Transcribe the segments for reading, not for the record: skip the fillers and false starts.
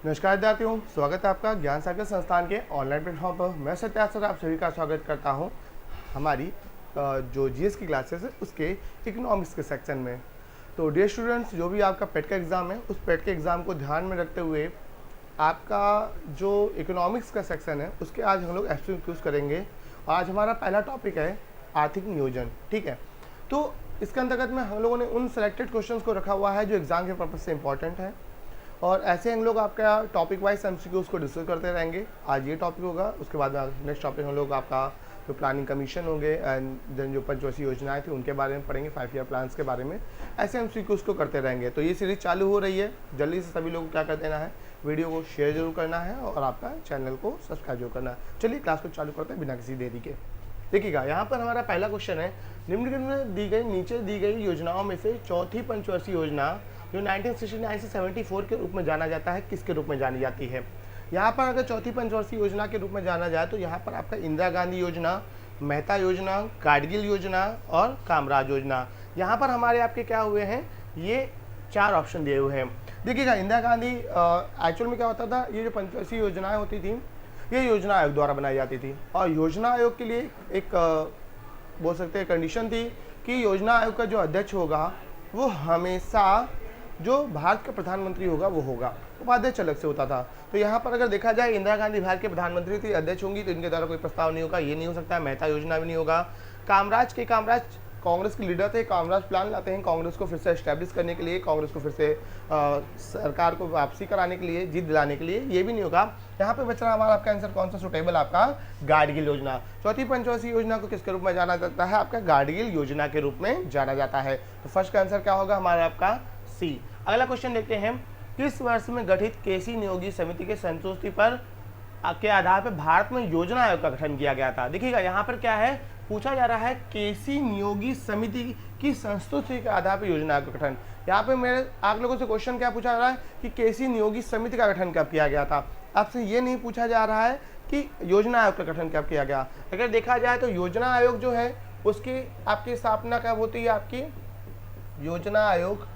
नमस्कार विद्यार्थियों, स्वागत है आपका ज्ञान सागर संस्थान के ऑनलाइन प्लेटफॉर्म पर। मैं सत्या सर आप सभी का स्वागत करता हूं हमारी जो जीएस की क्लासेस है उसके इकोनॉमिक्स के सेक्शन में। तो डियर स्टूडेंट्स, जो भी आपका पेट का एग्ज़ाम है उस पेट के एग्ज़ाम को ध्यान में रखते हुए आपका जो इकोनॉमिक्स का सेक्शन है उसके आज हम लोग एमसीक्यूज करेंगे। और आज हमारा पहला टॉपिक है आर्थिक नियोजन। ठीक है, तो इसके अंतर्गत में हम लोगों ने उन सेलेक्टेड क्वेश्चंस को रखा हुआ है जो एग्ज़ाम के पर्पज़ से इंपॉर्टेंट है, और ऐसे हम लोग आपका टॉपिक वाइज एमसीक्यूज को डिस्कस करते रहेंगे। आज ये टॉपिक होगा, उसके बाद नेक्स्ट टॉपिक हम लोग आपका जो प्लानिंग कमीशन होंगे एंड देन जो पंचवर्षीय योजनाएं थी उनके बारे में पढ़ेंगे, 5 ईयर प्लान्स के बारे में। ऐसे एमसीक्यूज को करते रहेंगे। तो ये सीरीज चालू हो रही है, जल्दी से सभी लोग को क्या कर देना है, वीडियो को शेयर जरूर करना है और आपका चैनल को सब्सक्राइब जरूर करना है। चलिए क्लास को चालू करते हैं बिना किसी देरी के। देखिएगा, यहाँ पर हमारा पहला क्वेश्चन है, निम्नलिखित में दी गई नीचे दी गई योजनाओं में से चौथी पंचवर्षीय योजना जो 1969 से 74 के रूप में जाना जाता है किसके रूप में जानी जाती है। यहाँ पर अगर चौथी पंचवर्षीय योजना के रूप में जाना जाए तो यहाँ पर आपका इंदिरा गांधी योजना, मेहता योजना, कारगिल योजना और कामराज योजना, यहाँ पर हमारे आपके क्या हुए हैं, ये 4 ऑप्शन दिए हुए हैं। देखिएगा, इंदिरा गांधी एक्चुअल में क्या होता था, ये जो पंचवर्षीय योजनाएं होती थी ये योजना आयोग द्वारा बनाई जाती थी, और योजना आयोग के लिए एक बोल सकते हैं कंडीशन थी कि योजना आयोग का जो अध्यक्ष होगा वो हमेशा जो भारत का प्रधानमंत्री होगा वो होगा, उपाध्यक्ष अलग से होता था। तो यहाँ पर अगर देखा जाए, इंदिरा गांधी भारत के प्रधानमंत्री थी, अध्यक्ष होंगी, तो इनके द्वारा कोई प्रस्ताव नहीं होगा, ये नहीं हो सकता। मेहता योजना भी नहीं होगा। कामराज कांग्रेस के लीडर थे, कामराज प्लान लाते हैं कांग्रेस को फिर से एस्टैब्लिश करने के लिए, कांग्रेस को फिर से सरकार को वापसी कराने के लिए, जीत दिलाने के लिए, ये भी नहीं होगा। यहाँ पे बच रहा हमारा आपका आंसर कौन सा सुटेबल, आपका गाडगिल योजना। चौथी पंचवर्षीय योजना को किसके रूप में जाना जाता है, आपका गाडगिल योजना के रूप में जाना जाता है। तो फर्स्ट का आंसर क्या होगा हमारा, आपका सी। अगला क्वेश्चन देखते हैं, किस वर्ष में गठित केसी नियोगी समिति के संतुष्टि पर के आधार पर भारत में योजना आयोग का गठन किया गया था। देखिएगा, यहाँ पर क्या है, पूछा जा रहा है केसी नियोगी समिति की संस्तुति के आधार पर योजना आयोग का गठन। यहाँ पे मेरे आप लोगों से क्वेश्चन क्या पूछा जा रहा है कि केसी नियोगी समिति का गठन कब किया गया था। आपसे ये नहीं पूछा जा रहा है कि योजना आयोग का गठन कब किया गया। अगर देखा जाए तो योजना आयोग जो है उसकी आपकी स्थापना कब होती है, आपकी योजना आयोग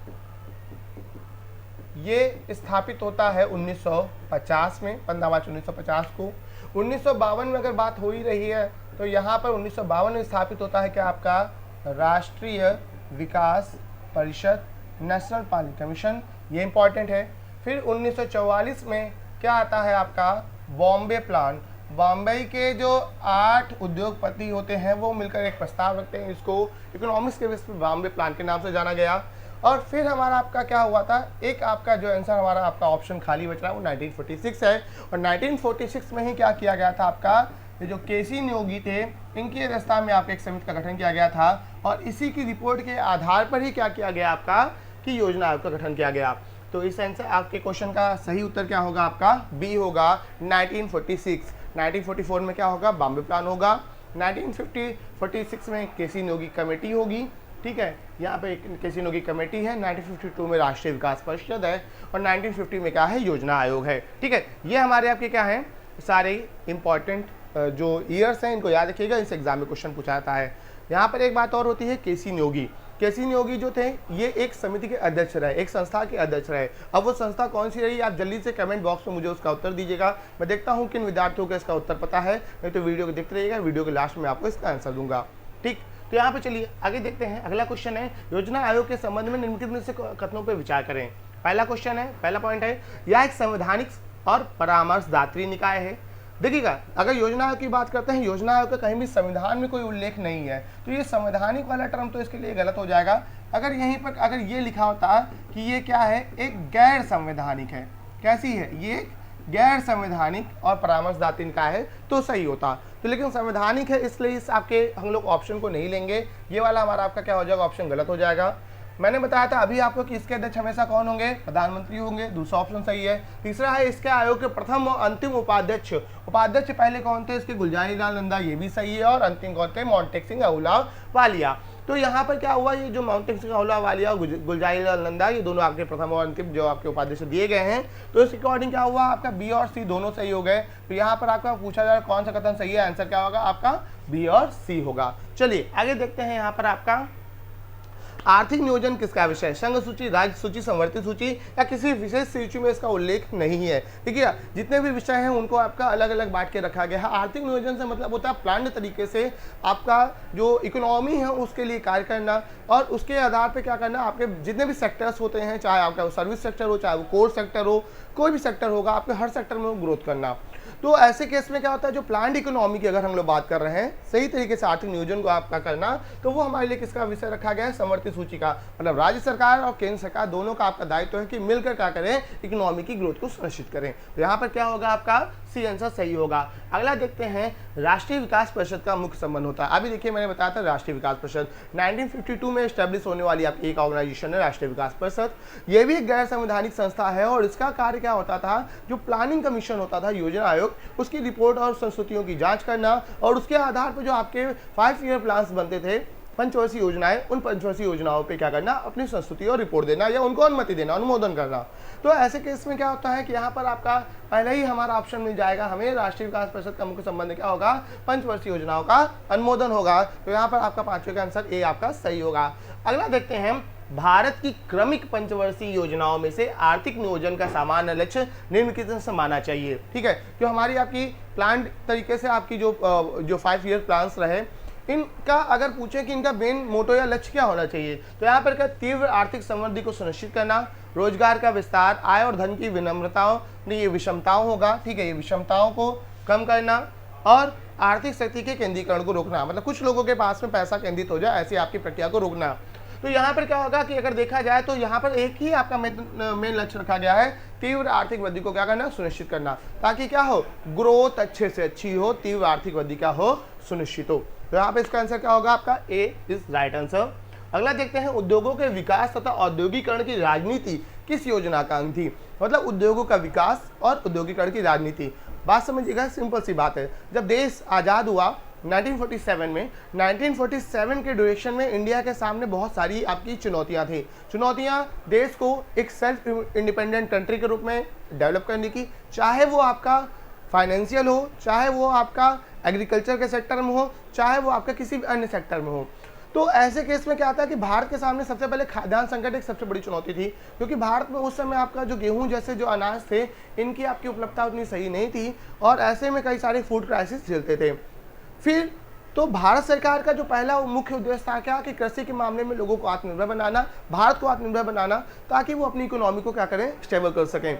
ये स्थापित होता है 1950 में, 15 मार्च 1950 को। 1952 में अगर बात हो ही रही है तो यहाँ पर 1952 में स्थापित होता है क्या, आपका राष्ट्रीय विकास परिषद, नेशनल प्लानिंग कमीशन, ये इंपॉर्टेंट है। फिर 1944 में क्या आता है, आपका बॉम्बे प्लान। बॉम्बे के जो 8 उद्योगपति होते हैं वो मिलकर एक प्रस्ताव रखते हैं, इसको इकोनॉमिक्स के बेस पर बॉम्बे प्लान के नाम से जाना गया। और फिर हमारा आपका क्या हुआ था, एक आपका जो आंसर हमारा आपका ऑप्शन खाली बच रहा है वो 1946 है। और 1946 में ही क्या किया गया था, आपका ये जो केसी नियोगी थे इनकी अध्यक्षता में आपके एक समिति का गठन किया गया था, और इसी की रिपोर्ट के आधार पर ही क्या किया गया आपका कि योजना आयोग का गठन किया गया। तो इस आंसर आपके क्वेश्चन का सही उत्तर क्या होगा, आपका बी होगा 1946। 1944 में क्या होगा, बॉम्बे प्लान होगा। 1946 में केसी नियोगी कमेटी होगी। ठीक है, यहाँ पे केसी नियोगी कमेटी है। 1952 में राष्ट्रीय विकास परिषद है, और 1950 में क्या है, योजना आयोग है। ठीक है, ये हमारे आपके क्या है, सारे इंपॉर्टेंट जो ईयर्स हैं इनको याद रखिएगा, इस एग्जाम में क्वेश्चन पूछा जाता है। यहाँ पर एक बात और होती है, केसी नियोगी जो थे ये एक समिति के अध्यक्ष रहे, एक संस्था के अध्यक्ष रहे। अब वो संस्था कौन सी रही, आप जल्दी से कमेंट बॉक्स में मुझे उसका उत्तर दीजिएगा। मैं देखता हूँ किन विद्यार्थियों को इसका उत्तर पता है, नहीं तो वीडियो को देखते रहिएगा, वीडियो के लास्ट में आपको इसका आंसर दूंगा। ठीक, तो यहाँ पे चलिए आगे देखते हैं। अगला क्वेश्चन है, योजना आयोग के संबंध में निम्नलिखित में से कथनों पर विचार करें। पहला क्वेश्चन है, पहला पॉइंट है, यह एक संवैधानिक और परामर्शदात्री निकाय है। देखिएगा, अगर योजना आयोग की बात करते हैं, योजना आयोग का कहीं भी संविधान में कोई उल्लेख नहीं है, तो ये संवैधानिक वाला टर्म तो इसके लिए गलत हो जाएगा। अगर यहीं पर अगर ये लिखा होता कि ये क्या है, एक गैर संवैधानिक है, कैसी है ये, गैर संवैधानिक और परामर्शदात्री निकाय है, तो सही होता। तो लेकिन संवैधानिक है इसलिए इस आपके हम लोग ऑप्शन को नहीं लेंगे, ये वाला हमारा आपका क्या हो जाएगा, ऑप्शन गलत हो जाएगा। मैंने बताया था अभी आपको कि इसके अध्यक्ष हमेशा कौन होंगे, प्रधानमंत्री होंगे, दूसरा ऑप्शन सही है। तीसरा है, इसके आयोग के प्रथम और अंतिम उपाध्यक्ष पहले कौन थे, इसके गुलजारी लाल नंदा, ये भी सही है। और अंतिम कौन थे, मोंटेक सिंह अहलूवालिया। तो यहाँ पर क्या हुआ, ये जो मोंटेक सिंह अहलूवालिया, गुलजारी लाल नंदा, ये दोनों आपके प्रथम और अंतिम जो आपके उपाध्यक्ष दिए गए हैं। तो इसके अकॉर्डिंग क्या हुआ, आपका बी और सी दोनों सही हो गए। तो यहाँ पर आपका पूछा जा रहा है कौन सा कथन सही है, आंसर क्या होगा, आपका बी और सी होगा। चलिए आगे देखते हैं। यहाँ पर आपका आर्थिक नियोजन किसका विषय है? संघ सूची, राज्य सूची, संवर्धित सूची या किसी विशेष सूची में इसका उल्लेख नहीं है। ठीक है, जितने भी विषय हैं उनको आपका अलग अलग बांट के रखा गया है। आर्थिक नियोजन से मतलब होता है प्लान्ड तरीके से आपका जो इकोनॉमी है उसके लिए कार्य करना और उसके आधार पर क्या करना, आपके जितने भी सेक्टर्स होते हैं, चाहे आपका सर्विस सेक्टर हो, चाहे वो कोर सेक्टर हो, कोई भी सेक्टर होगा, आपके हर सेक्टर में ग्रोथ करना। तो ऐसे केस में क्या होता है, जो प्लान्ड इकोनॉमी की अगर हम लोग बात कर रहे हैं, सही तरीके से आर्थिक नियोजन को आपका करना, तो वो हमारे लिए किसका विषय रखा गया है? संवर्धित सूची का। मतलब राज्य सरकार और केंद्र सरकार दोनों का आपका दायित्व है कि मिलकर क्या करें, इकोनॉमी की ग्रोथ को सुनिश्चित करें। तो यहाँ पर क्या होगा, आपका सी आंसर सही होगा। अगला देखते हैं, राष्ट्रीय विकास परिषद का मुख्य संबंध होता है। अभी देखिए मैंने बताया था राष्ट्रीय विकास परिषद 1952 में स्टैब्लिश होने वाली आपकी एक ऑर्गेनाइजेशन है राष्ट्रीय विकास परिषद। ये भी एक गैर संवैधानिक संस्था है और इसका कार्य क्या होता था, जो प्लानिंग कमीशन होता था, योजना आयोग, उसकी रिपोर्ट और संस्तुतियों की जांच करना और उसके आधार पर जो आपके 5 ईयर प्लान्स बनते थे, पंचवर्षीय योजनाएं, उन पंचवर्षीय योजनाओं पे क्या करना, अपनी संस्तुति और रिपोर्ट देना या उनको अनुमति देना, अनुमोदन करना। तो ऐसे केस में क्या होता है कि यहाँ पर आपका पहले ही हमारा ऑप्शन मिल जाएगा, हमें राष्ट्रीय विकास परिषद का मुख्य संबंध क्या होगा, पंचवर्षीय योजनाओं का अनुमोदन होगा। तो यहाँ पर आपका पांचवे का आंसर ए आपका सही होगा। अगला देखते हैं, भारत की क्रमिक पंचवर्षीय योजनाओं में से आर्थिक नियोजन का सामान्य लक्ष्य निम्नलिखित से माना चाहिए। ठीक है, जो हमारी आपकी प्लान तरीके से आपकी जो 5 ईयर प्लान्स रहे, इनका अगर पूछे कि इनका मेन मोटो या लक्ष्य क्या होना चाहिए, तो यहाँ पर क्या, तीव्र आर्थिक समृद्धि को सुनिश्चित करना, रोजगार का विस्तार, आय और धन की विनम्रताओं, ये विषमताओं होगा। ठीक है, ये विषमताओं को कम करना और आर्थिक शक्ति के केंद्रीकरण को रोकना। मतलब कुछ लोगों के पास में पैसा केंद्रित हो जाए, ऐसी आपकी प्रक्रिया को रोकना। तो यहाँ पर क्या होगा कि अगर देखा जाए तो यहाँ पर एक ही आपका मेन लक्ष्य रखा गया है, तीव्र आर्थिक वृद्धि को क्या करना, सुनिश्चित करना, ताकि क्या हो, ग्रोथ अच्छे से अच्छी हो, तीव्र आर्थिक वृद्धि क्या हो, सुनिश्चित हो। तो यहाँ पे इसका आंसर क्या होगा, आपका ए इज राइट आंसर। अगला देखते हैं, उद्योगों के विकास तथा औद्योगिकरण की राजनीति किस योजना का अंग थी? मतलब उद्योगों का विकास और औद्योगिकरण की राजनीति, बात समझिएगा, सिंपल सी बात है। जब देश आज़ाद हुआ 1947 में, 1947 के ड्यूरेशन में इंडिया के सामने बहुत सारी आपकी चुनौतियां थी। चुनौतियां देश को एक सेल्फ इंडिपेंडेंट कंट्री के रूप में डेवलप करने की, चाहे वो आपका फाइनेंशियल हो, चाहे वो आपका एग्रीकल्चर के सेक्टर में हो, चाहे वो आपका किसी भी अन्य सेक्टर में हो। तो ऐसे केस में क्या आता है कि भारत के सामने सबसे पहले खाद्यान्न संकट एक सबसे बड़ी चुनौती थी, क्योंकि भारत में उस समय आपका जो गेहूं जैसे जो अनाज थे, इनकी आपकी उपलब्धता उतनी सही नहीं थी और ऐसे में कई सारे फूड क्राइसिस झेलते थे। फिर तो भारत सरकार का जो पहला मुख्य उद्देश्य था क्या, कि कृषि के मामले में लोगों को आत्मनिर्भर बनाना, भारत को आत्मनिर्भर बनाना, ताकि वो अपनी इकोनॉमी को क्या करें, स्टेबल कर सकें।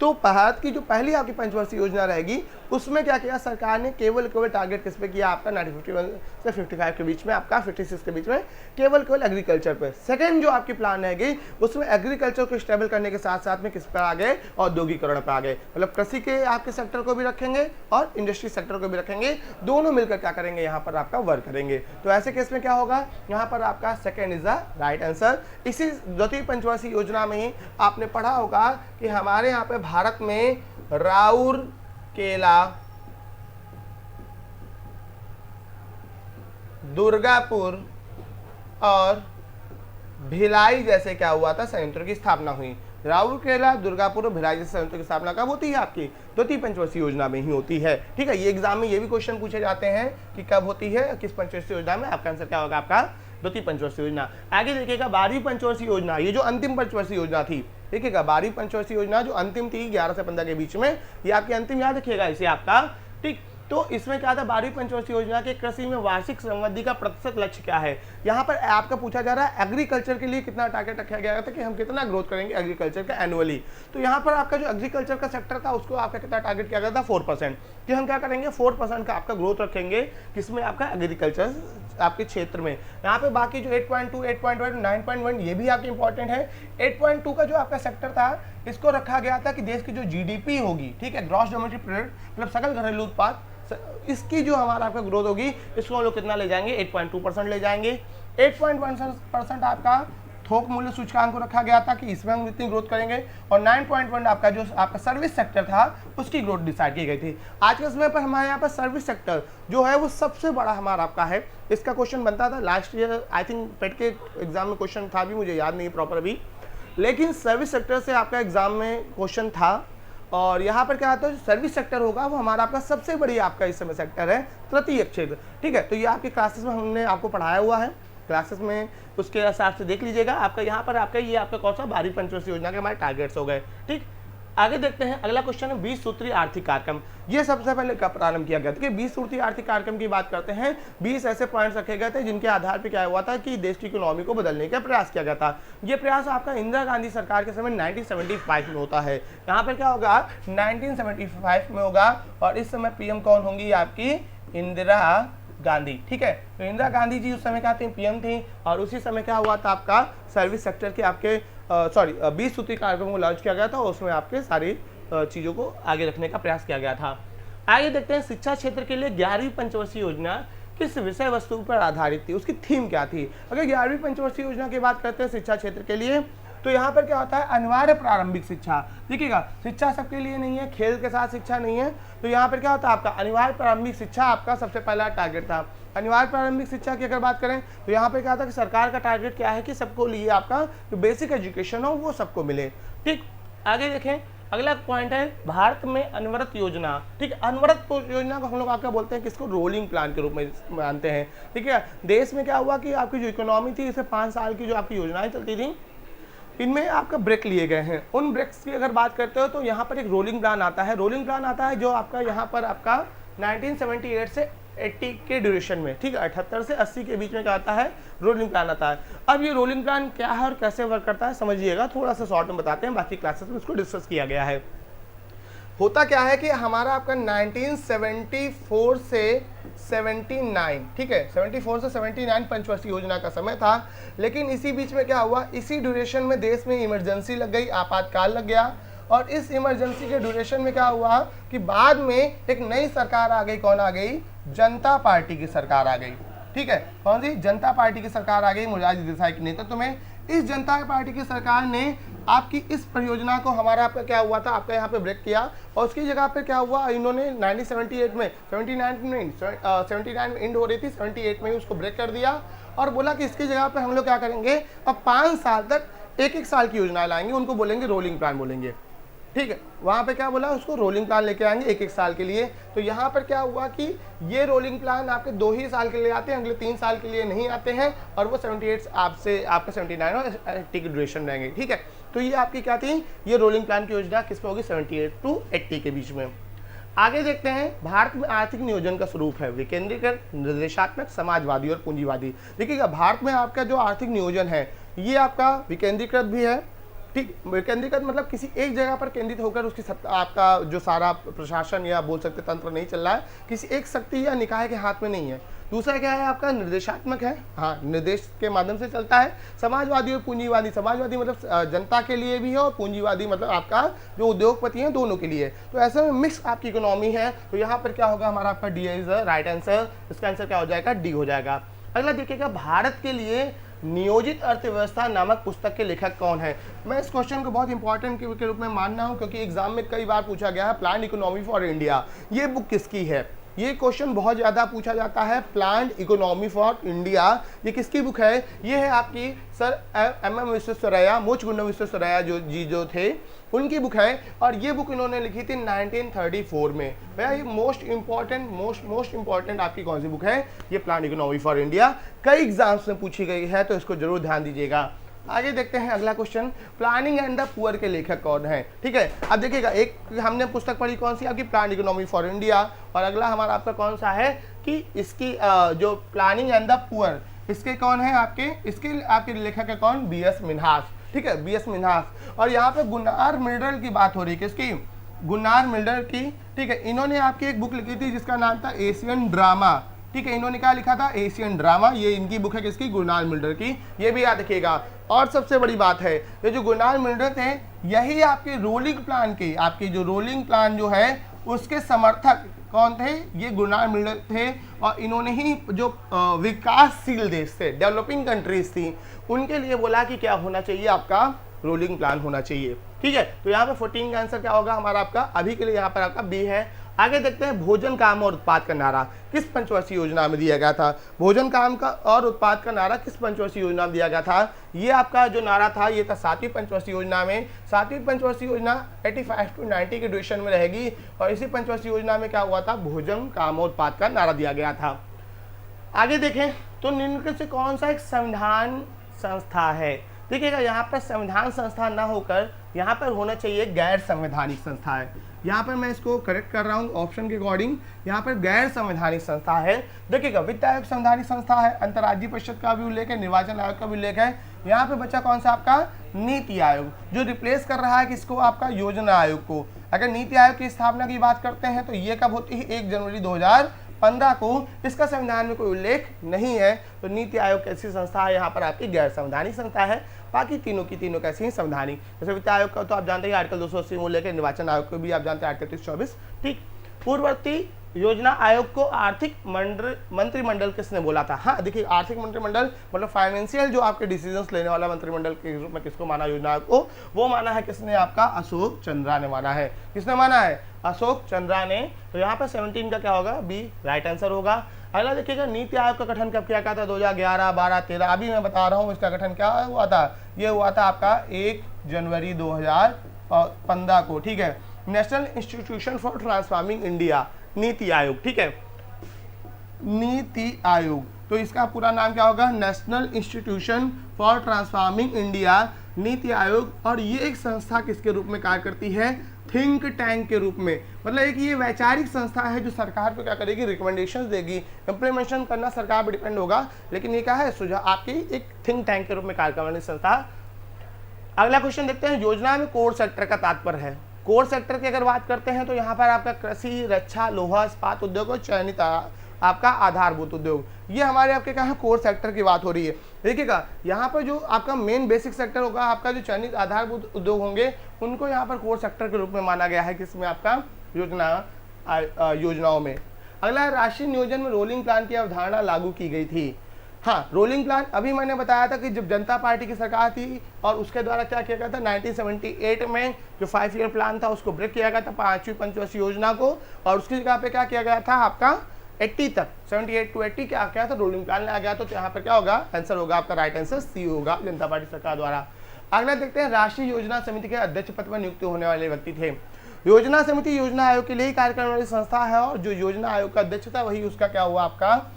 तो भारत की जो पहली आपकी पंचवर्षीय योजना रहेगी, उसमें क्या किया सरकार ने, केवल टारगेट किस पे किया, आपका 1951 से 55 के बीच में, आपका 56 के बीच में केवल एग्रीकल्चर पे। सेकंड जो आपकी प्लान रहेगी, उसमें एग्रीकल्चर को स्टेबल करने के साथ साथ में किस पर आ गए, औद्योगिकरण पर आ गए। मतलब कृषि के आपके सेक्टर को भी रखेंगे और इंडस्ट्री सेक्टर को भी रखेंगे, दोनों मिलकर क्या करेंगे, यहाँ पर आपका वर्क करेंगे। तो ऐसे केस में क्या होगा, यहाँ पर आपका second is the right answer. इसी द्वितीय पंचवर्षीय योजना में ही आपने पढ़ा होगा कि हमारे यहाँ पे भारत में राउरकेला, दुर्गापुर और भिलाई जैसे क्या हुआ था, संयंत्रों की स्थापना हुई। राउरकेला, दुर्गापुर और भिलाई जैसे संयंत्रों की स्थापना कब होती है, आपकी द्वितीय पंचवर्षीय योजना में ही होती है। ठीक है, ये एग्जाम में ये भी क्वेश्चन पूछे जाते हैं कि कब होती है, किस पंचवर्षीय योजना में। आपका आंसर क्या होगा, आपका द्वितीय पंचवर्षीय योजना। आगे देखिएगा 12वीं पंचवर्षीय योजना, ये जो अंतिम पंचवर्षीय योजना थी, देखिएगा 12वीं पंचवर्षीय योजना जो अंतिम थी 11 से 15 के बीच में, ये आपकी अंतिम याद रखिएगा इसे आपका। ठीक, तो इसमें क्या था, 12वीं पंचवर्षीय योजना के कृषि में वार्षिक समृद्धि का प्रतिशत लक्ष्य क्या है। यहाँ पर आपका पूछा जा रहा है एग्रीकल्चर के लिए कितना टारगेट रखा गया था, कि हम कितना ग्रोथ करेंगे एग्रीकल्चर का एनुअली। तो यहाँ पर आपका जो एग्रीकल्चर का सेक्टर था, उसको आपका कितना टारगेट किया गया था, 4%, कि हम क्या करेंगे, 4% का आपका ग्रोथ रखेंगे, किसमें, आपका एग्रीकल्चर आपके क्षेत्र में। यहाँ पे बाकी जो 8.2, 8.1, 9.1 ये भी आपके इंपॉर्टेंट है। 8.2 का जो आपका सेक्टर था, इसको रखा गया था कि देश की जो जीडीपी होगी, ठीक है, ग्रॉस डोमेस्टिक प्रोडक्ट, मतलब सकल घरेलू उत्पाद, इसकी जो हमारा आपका ग्रोथ होगी, इसको हम लोग कितना ले जाएंगे, 8.2% ले जाएंगे। 8.1% आपका थोक मूल्य सूचकांक को रखा गया था कि इसमें हम इतनी ग्रोथ करेंगे, और 9.1 आपका जो आपका सर्विस सेक्टर था, उसकी ग्रोथ डिसाइड की गई थी। आज के समय पर हमारे यहाँ पर सर्विस सेक्टर जो है वो सबसे बड़ा हमारा आपका है। इसका क्वेश्चन बनता था लास्ट ईयर, आई थिंक पेट के एग्जाम में क्वेश्चन था भी, मुझे याद नहीं प्रॉपर अभी, लेकिन सर्विस सेक्टर से आपका एग्जाम में क्वेश्चन था। और यहाँ पर क्या आता है, सर्विस सेक्टर होगा वो हमारा आपका सबसे बड़ी आपका इस समय सेक्टर है, तृतीय क्षेत्र। ठीक है, तो ये आपके क्लासेस में हमने आपको पढ़ाया हुआ है। क्लासेस में उसके हिसाब से देख लीजिएगा। आपका यहाँ पर आपका ये आपका कौन सा 12वीं पंचवर्षीय योजना के हमारे टारगेट्स हो गए। ठीक, आगे देखते हैं अगला क्वेश्चन है 20 सूत्रीय आर्थिक कार्यक्रम। ये सबसे पहले कब प्रारंभ किया गया था? 20 सूत्रीय आर्थिक कार्यक्रम की बात करते हैं, 20 ऐसे पॉइंट्स रखे गए थे जिनके आधार पर क्या हुआ था कि देश की इकोनॉमी को बदलने का प्रयास किया गया था। ये प्रयास आपका इंदिरा गांधी सरकार के समय 1975 में होता है। यहाँ पर क्या होगा 1975 में होगा और इस समय पीएम कौन होंगी? आपकी इंदिरा गांधी। ठीक है, तो इंदिरा गांधी जी उस समय क्या थी? पीएम थी। और उसी समय क्या हुआ था आपका सर्विस सेक्टर के आपके 20 सूत्री कार्यक्रम को लॉन्च किया गया था और उसमें आपके सारी चीज़ों को आगे रखने का प्रयास किया गया था। आगे देखते हैं शिक्षा क्षेत्र के लिए 11वीं पंचवर्षीय योजना किस विषय वस्तु पर आधारित थी, उसकी थीम क्या थी? अगर 11वीं पंचवर्षीय योजना की बात करते हैं शिक्षा क्षेत्र के लिए, तो यहाँ पर क्या होता है अनिवार्य प्रारंभिक शिक्षा। देखिएगा शिक्षा सबके लिए नहीं है, खेल के साथ शिक्षा नहीं है, तो यहाँ पर क्या होता है आपका अनिवार्य प्रारंभिक शिक्षा आपका सबसे पहला टारगेट था। अनिवार्य प्रारंभिक शिक्षा की अगर बात करें तो यहाँ पे क्या था कि सरकार का टारगेट क्या है कि सबको लिए आपका जो बेसिक एजुकेशन हो वो सबको मिले। ठीक, आगे देखें अगला पॉइंट है भारत में अनवरत योजना। ठीक है, अनवरत योजना को हम लोग आपका बोलते हैं किसको? रोलिंग प्लान के रूप में मानते हैं। ठीक है, देश में क्या हुआ कि आपकी जो इकोनॉमी थी इसे 5 साल की जो आपकी योजनाएं चलती थी इनमें आपका ब्रेक लिए गए हैं। उन ब्रेक्स की अगर बात करते हो तो यहाँ पर एक रोलिंग प्लान आता है। रोलिंग प्लान आता है जो आपका यहाँ पर आपका 1978 से 80 के ड्यूरेशन में, ठीक है 78 से 80 के बीच में क्या आता है? रोलिंग प्लान आता है। अब ये रोलिंग प्लान क्या है और कैसे वर्क करता है समझिएगा, थोड़ा सा शॉर्ट में बताते हैं, बाकी क्लासेस में इसको डिस्कस किया गया है। होता क्या है कि हमारा आपका 1974 से 79, ठीक है 74 से 79 पंचवर्षीय योजना का समय था। लेकिन इसी बीच में क्या हुआ, इसी ड्यूरेशन में देश में इमरजेंसी लग गई, आपातकाल लग गया। और इस इमरजेंसी के ड्यूरेशन में क्या हुआ कि बाद में एक नई सरकार आ गई। कौन आ गई? जनता पार्टी की सरकार आ गई। ठीक है, कौन सी? जनता पार्टी की सरकार आ गई मोरारजी देसाई के नेतृत्व में। इस जनता पार्टी की सरकार ने आपकी इस परियोजना को हमारा आपका क्या हुआ था आपका यहाँ पे ब्रेक किया और उसकी जगह पे क्या हुआ इन्होंने 1978 में 79 में एंड हो रही थी, 78 में ही उसको ब्रेक कर दिया और बोला कि इसकी जगह पे हम लोग क्या करेंगे, अब 5 साल तक एक साल की योजना लाएंगे, उनको बोलेंगे रोलिंग प्लान बोलेंगे। ठीक है, वहाँ पे क्या बोला, उसको रोलिंग प्लान लेके आएंगे एक साल के लिए। तो यहाँ पर क्या हुआ कि ये रोलिंग प्लान आपके 2 ही साल के लिए आते हैं, अगले 3 साल के लिए नहीं आते हैं और वो 78 आपसे आपका 79 और 80 की ड्यूरेशन रहेंगे। ठीक है, तो ये आपकी क्या थी, ये रोलिंग प्लान की योजना किस पे होगी, 78 टू 80 के बीच में। आगे देखते हैं भारत में आर्थिक नियोजन का स्वरूप है विकेंद्रीकृत, निर्देशात्मक, समाजवादी और पूंजीवादी। देखिएगा भारत में आपका जो आर्थिक नियोजन है ये आपका विकेंद्रीकृत भी है। ठीक, विकेंद्रीकृत मतलब किसी एक जगह पर केंद्रित होकर उसकी आपका जो सारा प्रशासन या बोल सकते तंत्र नहीं चल रहा है, किसी एक शक्ति या निकाय के हाथ में नहीं है। दूसरा क्या है आपका निर्देशात्मक है, हाँ निर्देश के माध्यम से चलता है। समाजवादी और पूंजीवादी, समाजवादी मतलब जनता के लिए भी है और पूंजीवादी मतलब आपका जो उद्योगपति हैं दोनों के लिए। तो ऐसे में मिक्स आपकी इकोनॉमी है। तो यहाँ पर क्या होगा हमारा आपका डी इज राइट आंसर, इसका आंसर क्या हो जाएगा, डी हो जाएगा। अगला देखिएगा भारत के लिए नियोजित अर्थव्यवस्था नामक पुस्तक के लेखक कौन है। मैं इस क्वेश्चन को बहुत इंपॉर्टेंट के रूप में मानना हूं क्योंकि एग्जाम में कई बार पूछा गया है। प्लान इकोनॉमी फॉर इंडिया, ये बुक किसकी है, ये क्वेश्चन बहुत ज़्यादा पूछा जाता है। प्लान इकोनॉमी फॉर इंडिया ये किसकी बुक है, ये है आपकी सर MM विश्वेश्वरैया, मोचगुंडम विश्वेश्वरैया जो थे उनकी बुक है और ये बुक इन्होंने लिखी थी 1934 में। भैया ये मोस्ट इंपॉर्टेंट आपकी कौन सी बुक है, ये प्लान इकोनॉमी फॉर इंडिया, कई एग्जाम्स में पूछी गई है तो इसको जरूर ध्यान दीजिएगा। आगे देखते हैं अगला question, planning and the poor के लेखक कौन है। ठीक है, अब देखिएगा एक हमने पुस्तक पढ़ी कौन सी आपकी प्लान इकोनॉमी फॉर इंडिया और अगला हमारा आपका कौन सा है कि इसकी जो प्लानिंग एंड द पुअर इसके कौन है आपके, इसके आपके लेखक है कौन, BS मिन्हास। ठीक है, BS मिन्हास। और यहाँ पे गुन्नार मिल्डर की बात हो रही है, किसकी, गुन्नार मिल्डर की। ठीक है, इन्होंने आपकी एक बुक लिखी थी जिसका नाम था एशियन ड्रामा। ठीक है, इन्होंने क्या लिखा था, एशियन ड्रामा, ये इनकी बुक है किसकी, गुरनाल मिल्डर की, ये भी याद रखिएगा। और सबसे बड़ी बात है ये जो गुरनाल मिल्डर थे यही आपके रोलिंग प्लान की, आपकी जो रोलिंग प्लान जो है उसके समर्थक कौन थे, ये गुरनाल मिल्डर थे। और इन्होंने ही जो विकासशील देश थे, डेवलपिंग कंट्रीज थी, उनके लिए बोला कि क्या होना चाहिए, आपका रोलिंग प्लान होना चाहिए। ठीक है, तो यहाँ पे 14 का आंसर क्या होगा हमारा आपका, अभी के लिए यहाँ पर आपका बी है। आगे देखते हैं भोजन काम और उत्पाद का नारा किस पंचवर्षीय योजना में दिया गया था। भोजन काम का और उत्पाद का नारा किस पंचवर्षीय योजना में दिया गया था, ये आपका जो नारा था ये था 7वीं पंचवर्षीय योजना में। 7वीं पंचवर्षीय योजना 85 टू 90 के ड्यूरेशन में रहेगी और इसी पंचवर्षीय योजना में क्या हुआ था, भोजन काम और उत्पाद का नारा दिया गया था। आगे देखें तो निम्नलिखित से कौन सा एक संविधान संस्था है। देखिएगा यहाँ पर संविधान संस्था ना होकर यहाँ पर होना चाहिए गैर संवैधानिक संस्था है। यहाँ पर मैं इसको करेक्ट कर रहा हूँ ऑप्शन के अकॉर्डिंग, यहाँ पर गैर संवैधानिक संस्था है। देखिएगा वित्त आयोग संवैधानिक संस्था है, अंतर्राज्यीय परिषद का भी उल्लेख है, निर्वाचन आयोग का भी उल्लेख है। यहाँ पे बचा कौन सा आपका नीति आयोग, जो रिप्लेस कर रहा है किसको, आपका योजना आयोग को। अगर नीति आयोग की स्थापना की बात करते हैं तो ये कब होती है, 1 जनवरी 2015 को। इसका संविधान में कोई उल्लेख नहीं है, तो नीति आयोग कैसी संस्था है, यहाँ पर आपकी गैर संवैधानिक संस्था है। बाकी तीनों की तीनों कैसी हैं, संवैधानिक। जैसे वित्त आयोग का तो आप जानते हैं आर्टिकल 280 में उल्लेख है, निर्वाचन आयोग को भी आप जानते हैं आर्टिकल 24। ठीक, पूर्ववर्ती योजना आयोग को आर्थिक मंत्रिमंडल किसने बोला था। हाँ देखिए, आर्थिक मंत्रिमंडल मतलब फाइनेंशियल जो आपके डिसीजंस लेने वाला मंत्रिमंडल के रूप में किसको माना योजना आयोग को, वो माना है किसने, आपका अशोक चंद्रा ने माना है। किसने माना है, अशोक चंद्रा ने। तो यहाँ पर 17 का क्या होगा, बी राइट आंसर होगा। अगला देखिएगा नीति आयोग का गठन कब किया गया था, 2011, 12, 13। अभी मैं बता रहा हूँ इसका गठन क्या हुआ था, ये हुआ था आपका 1 जनवरी 2015 को। ठीक है, national institution for transforming India, NITI Aayog. ठीक है, नीति आयोग, तो इसका पूरा नाम क्या होगा, national institution for transforming India, NITI Aayog. और ये एक संस्था किसके रूप में कार्य करती है, थिंक टैंक के रूप में। मतलब एक ये वैचारिक संस्था है जो सरकार को क्या करेगी, रिकमेंडेशंस देगी। इम्प्लीमेंटेशन करना सरकार पर डिपेंड होगा, लेकिन ये क्या है, सुझाव आपकी एक थिंक टैंक के रूप में कार्य करने वाली संस्था। अगला क्वेश्चन देखते हैं, योजना में कोर सेक्टर का तात्पर्य है। कोर सेक्टर की अगर बात करते हैं तो यहाँ पर आपका कृषि, रक्षा, लोहा इस्पात उद्योग और चयनित आपका आधारभूत उद्योग, ये हमारे आपके क्या है, कोर सेक्टर की बात हो रही है। देखिएगा यहाँ पर जो आपका मेन बेसिक सेक्टर होगा, आपका जो चयनित आधारभूत उद्योग होंगे, उनको यहाँ पर कोर सेक्टर के रूप में माना गया है, किसमें, आपका योजनाओं में। अगला, राष्ट्रीय नियोजन में रोलिंग प्लान की अवधारणा लागू की गई थी। हाँ, रोलिंग प्लान अभी मैंने बताया था कि जब जनता पार्टी की सरकार थी और उसके द्वारा क्या किया गया था, 1978 में जो 5 ईयर प्लान था उसको ब्रेक किया गया था, 5वीं पंचवर्षीय योजना को, और उसकी जगह पे क्या किया गया था, आपका 80 तक 78 to 80 क्या किया था, रोलिंग प्लान लाया गया। तो यहाँ पर क्या होगा, आंसर होगा आपका राइट आंसर सी होगा, जनता पार्टी सरकार द्वारा। अगला देखते हैं, राष्ट्रीय योजना समिति के अध्यक्ष पद पर नियुक्त होने वाले व्यक्ति थे। योजना समिति योजना आयोग के लिए कार्य करने वाली संस्था है, और जो योजना आयोग का अध्यक्ष था वही उसका क्या हुआ, आपका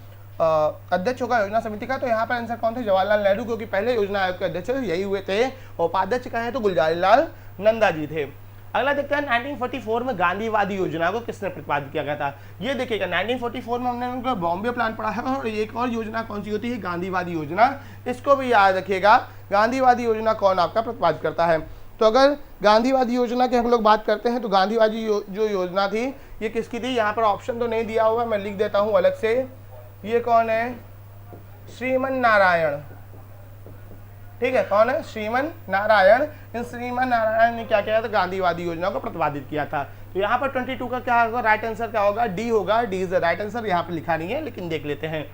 अध्यक्ष होगा योजना समिति का। तो यहाँ पर आंसर कौन थे, जवाहरलाल नेहरू, क्योंकि पहले योजना आयोग के अध्यक्ष यही हुए थे, और उपाध्यक्ष कहें तो गुलजारीलाल नंदा जी थे। अगला देखते हैं, 1944 में गांधीवादी योजना को किसने प्रतिपादित किया गया था। ये देखिएगा 1944 में हमने बॉम्बे प्लान पढ़ा है, और एक और योजना कौन सी होती है, गांधीवादी योजना। इसको भी याद रखिएगा, गांधीवादी योजना कौन आपका प्रतिपादित करता है। तो अगर गांधीवादी योजना की हम लोग बात करते हैं तो गांधीवादी जो योजना थी ये किसकी थी, यहाँ पर ऑप्शन तो नहीं दिया हुआ, मैं लिख देता हूँ अलग से। ये कौन है, श्रीमन नारायण। ठीक है, कौन है, श्रीमन नारायण। इन श्रीमन नारायण ने क्या किया था, गांधीवादी योजना को प्रतिपादित किया था। तो यहाँ पर 22 का क्या होगा, राइट आंसर क्या होगा, डी होगा। D is the right answer, यहाँ पे लिखा नहीं है लेकिन देख लेते हैं।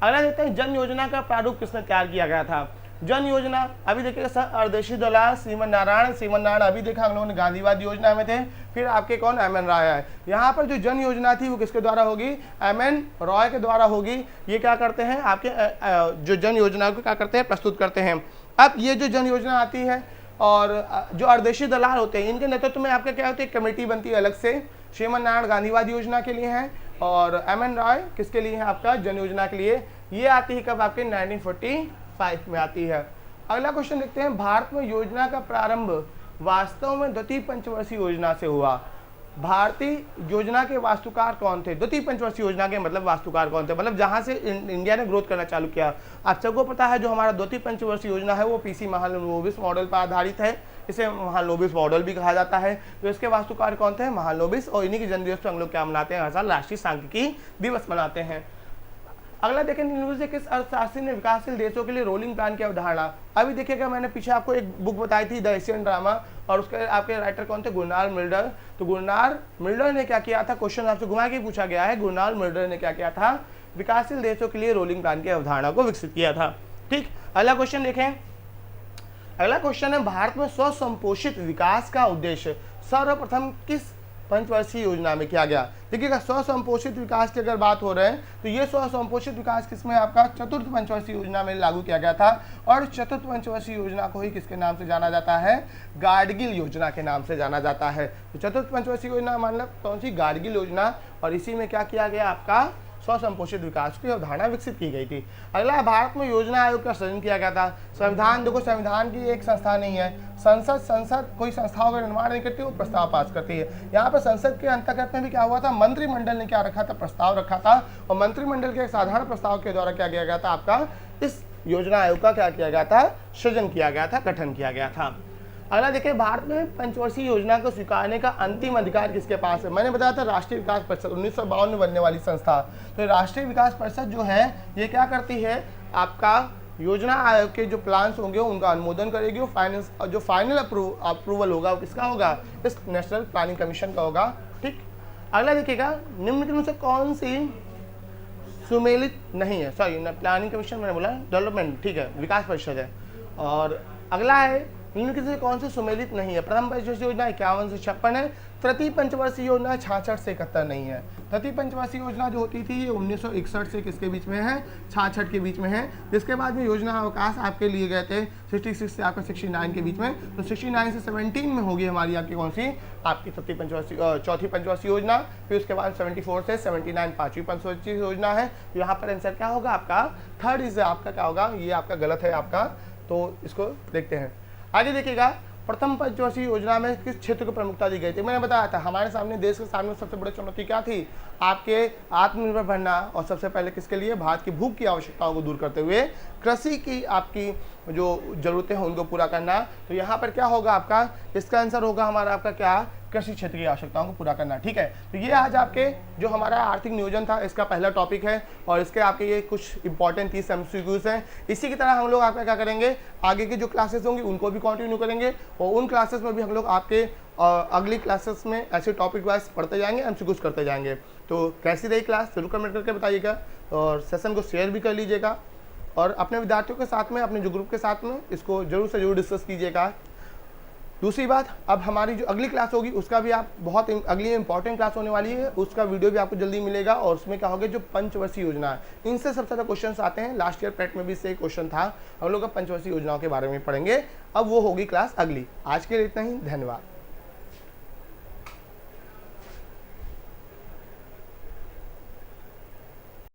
अगला देखते हैं, जन योजना का प्रारूप किसने तैयार किया गया था। जन योजना अभी देखिएगा सर अरदेशी दलाल, श्रीमन नारायण अभी देखा हम लोगों ने गांधीवादी योजना में थे। फिर आपके कौन, एम.एन. रॉय है। यहाँ पर जो जन योजना थी वो किसके द्वारा होगी, एम.एन. रॉय के द्वारा होगी। ये क्या करते हैं, आपके जो जन योजना को क्या करते हैं, प्रस्तुत करते हैं। अब ये जो जन योजना आती है और जो अरदेशी दलाल होते हैं, इनके नेतृत्व में आपके क्या होती है, कमेटी बनती है अलग से। श्रीमन नारायण गांधीवादी योजना के लिए है, और एम.एन. रॉय किसके लिए है, आपका जन योजना के लिए। ये आती है कब, आपके 1945 में आती है। अगला क्वेश्चन देखते हैं, भारत में योजना का प्रारंभ वास्तव में द्वितीय पंचवर्षीय योजना से हुआ। भारतीय योजना के वास्तुकार कौन थे, द्वितीय पंचवर्षीय योजना के मतलब वास्तुकार कौन थे, मतलब जहां से इंडिया ने ग्रोथ करना चालू किया। आप सबको पता है जो हमारा द्वितीय पंचवर्षीय योजना है वो पीसी महालनोबिस मॉडल पर आधारित है, इसे महालनोबिस मॉडल भी कहा जाता है। तो इसके वास्तुकार कौन थे, महालनोबिस, और इन्हीं के जन्मदिवस पर हम लोग क्या मनाते हैं, हर साल राष्ट्रीय सांख्यिकी दिवस मनाते हैं। अगला देखें, निम्नलिखित से किस अर्थशास्त्री ने विकासशील देशों के लिए रोलिंग प्लान की अवधारणा। अभी देखिएगा मैंने पीछे आपको एक बुक बताई थी, द एशियन ड्रामा, और उसके आपके राइटर कौन थे, गुरनाल मिल्डर। तो गुरनाल मिल्डर ने क्या किया था, क्वेश्चन आपसे घुमा के पूछा गया है, गुरनाल मिल्डर ने क्या किया था, विकासशील देशों के लिए रोलिंग प्लान की अवधारणा को विकसित किया था। ठीक, अगला क्वेश्चन देखें। अगला क्वेश्चन है, भारत में स्वसंपोषित विकास का उद्देश्य सर्वप्रथम किस पंचवर्षीय योजना में किया गया। देखिएगा स्वसंपोषित विकास की अगर बात हो रहे हैं तो ये स्वसंपोषित विकास किसमें, आपका चतुर्थ पंचवर्षीय योजना में लागू किया गया था। और चतुर्थ पंचवर्षीय योजना को ही किसके नाम से जाना जाता है, गाडगिल योजना के नाम से जाना जाता है। तो चतुर्थ पंचवर्षीय योजना मतलब कौन सी, गाडगिल योजना। और इसी में क्या किया गया, आपका स्वसंपोषित विकास की अवधारणा विकसित की गई थी। अगला, भारत में योजना आयोग का सृजन किया गया था। संविधान, देखो संविधान की एक संस्था नहीं है, संसद कोई संस्थाओं का निर्माण नहीं करती, वो प्रस्ताव पास करती है। यहाँ पर संसद के अंतर्गत में भी क्या हुआ था, मंत्रिमंडल ने क्या रखा था, प्रस्ताव रखा था, और मंत्रिमंडल के एक साधारण प्रस्ताव के द्वारा क्या किया गया था, आपका इस योजना आयोग का क्या किया गया था, सृजन किया गया था, गठन किया गया था। अगला देखिए, भारत में पंचवर्षीय योजना को स्वीकारने का अंतिम अधिकार किसके पास है? मैंने बताया था राष्ट्रीय विकास परिषद 1952 में बनने वाली संस्था। तो राष्ट्रीय विकास परिषद जो है ये क्या करती है, आपका योजना आयोग के जो प्लान्स होंगे उनका अनुमोदन करेगी, और जो फाइनल अप्रूवल होगा वो किसका होगा, इस नेशनल प्लानिंग कमीशन का होगा। ठीक। अगला देखिएगा, निम्नलिखित में से कौन सी सुमेलित नहीं है, सॉरी प्लानिंग कमीशन मैंने बोला डेवलपमेंट, ठीक है, विकास परिषद है। और अगला है, निम्नलिखित से कौन से सुमेलित नहीं है? प्रथम पंचवर्षीय योजना 51 से 56 है। तृतीय पंचवर्षीय योजना 66 से 71 नहीं है। तृतीय पंचवर्षीय योजना जो होती थी ये 1961 से किसके बीच में है, 66 के बीच में है। जिसके बाद में योजना अवकाश आपके लिए गए थे 66 से आपका 69 के बीच में। तो 69 से 17 में होगी हमारी आपकी कौन सी, आपकी चौथी पंचवर्षीय योजना। फिर उसके बाद 74 से 79 पांचवी पंचवर्षीय योजना है। तो यहाँ पर आंसर क्या होगा आपका, थर्ड इज आपका क्या होगा, ये आपका गलत है आपका। तो इसको देखते हैं। आगे देखिएगा, प्रथम पंचवर्षीय योजना में किस क्षेत्र को प्रमुखता दी गई थी? मैंने बताया था हमारे सामने, देश के सामने सबसे बड़ी चुनौती क्या थी, आपके आत्मनिर्भर बनना, और सबसे पहले किसके लिए, भारत की भूख की आवश्यकताओं को दूर करते हुए कृषि की आपकी जो जरूरतें हैं उनको पूरा करना। तो यहाँ पर क्या होगा आपका, इसका आंसर होगा हमारा आपका क्या, कृषि क्षेत्र की आवश्यकताओं को पूरा करना। ठीक है, तो ये आज आपके जो हमारा आर्थिक नियोजन था इसका पहला टॉपिक है, और इसके आपके ये कुछ इंपॉर्टेंट 30 MCQs हैं। इसी की तरह हम लोग आपका क्या करेंगे, आगे की जो क्लासेस होंगी उनको भी कंटिन्यू करेंगे, और उन क्लासेस में भी हम लोग आपके अगली क्लासेस में ऐसे टॉपिक वाइज पढ़ते जाएंगे, MCQs करते जाएंगे। तो कैसी रही क्लास जरूर कमेंट करके बताइएगा, और सेशन को शेयर भी कर लीजिएगा, और अपने विद्यार्थियों के साथ में, अपने जो ग्रुप के साथ में इसको जरूर से जरूर डिस्कस कीजिएगा। दूसरी बात, अब हमारी जो अगली क्लास होगी उसका भी आप बहुत अगली इंपॉर्टेंट क्लास होने वाली है, उसका वीडियो भी आपको जल्दी मिलेगा, और उसमें क्या होगा, जो पंचवर्षीय योजना है इनसे सबसे ज़्यादा क्वेश्चंस आते हैं। लास्ट ईयर पेट में भी इससे क्वेश्चन था, हम लोग अब पंचवर्षीय योजनाओं के बारे में पढ़ेंगे। अब वो होगी क्लास अगली। आज के लिए इतना ही, धन्यवाद।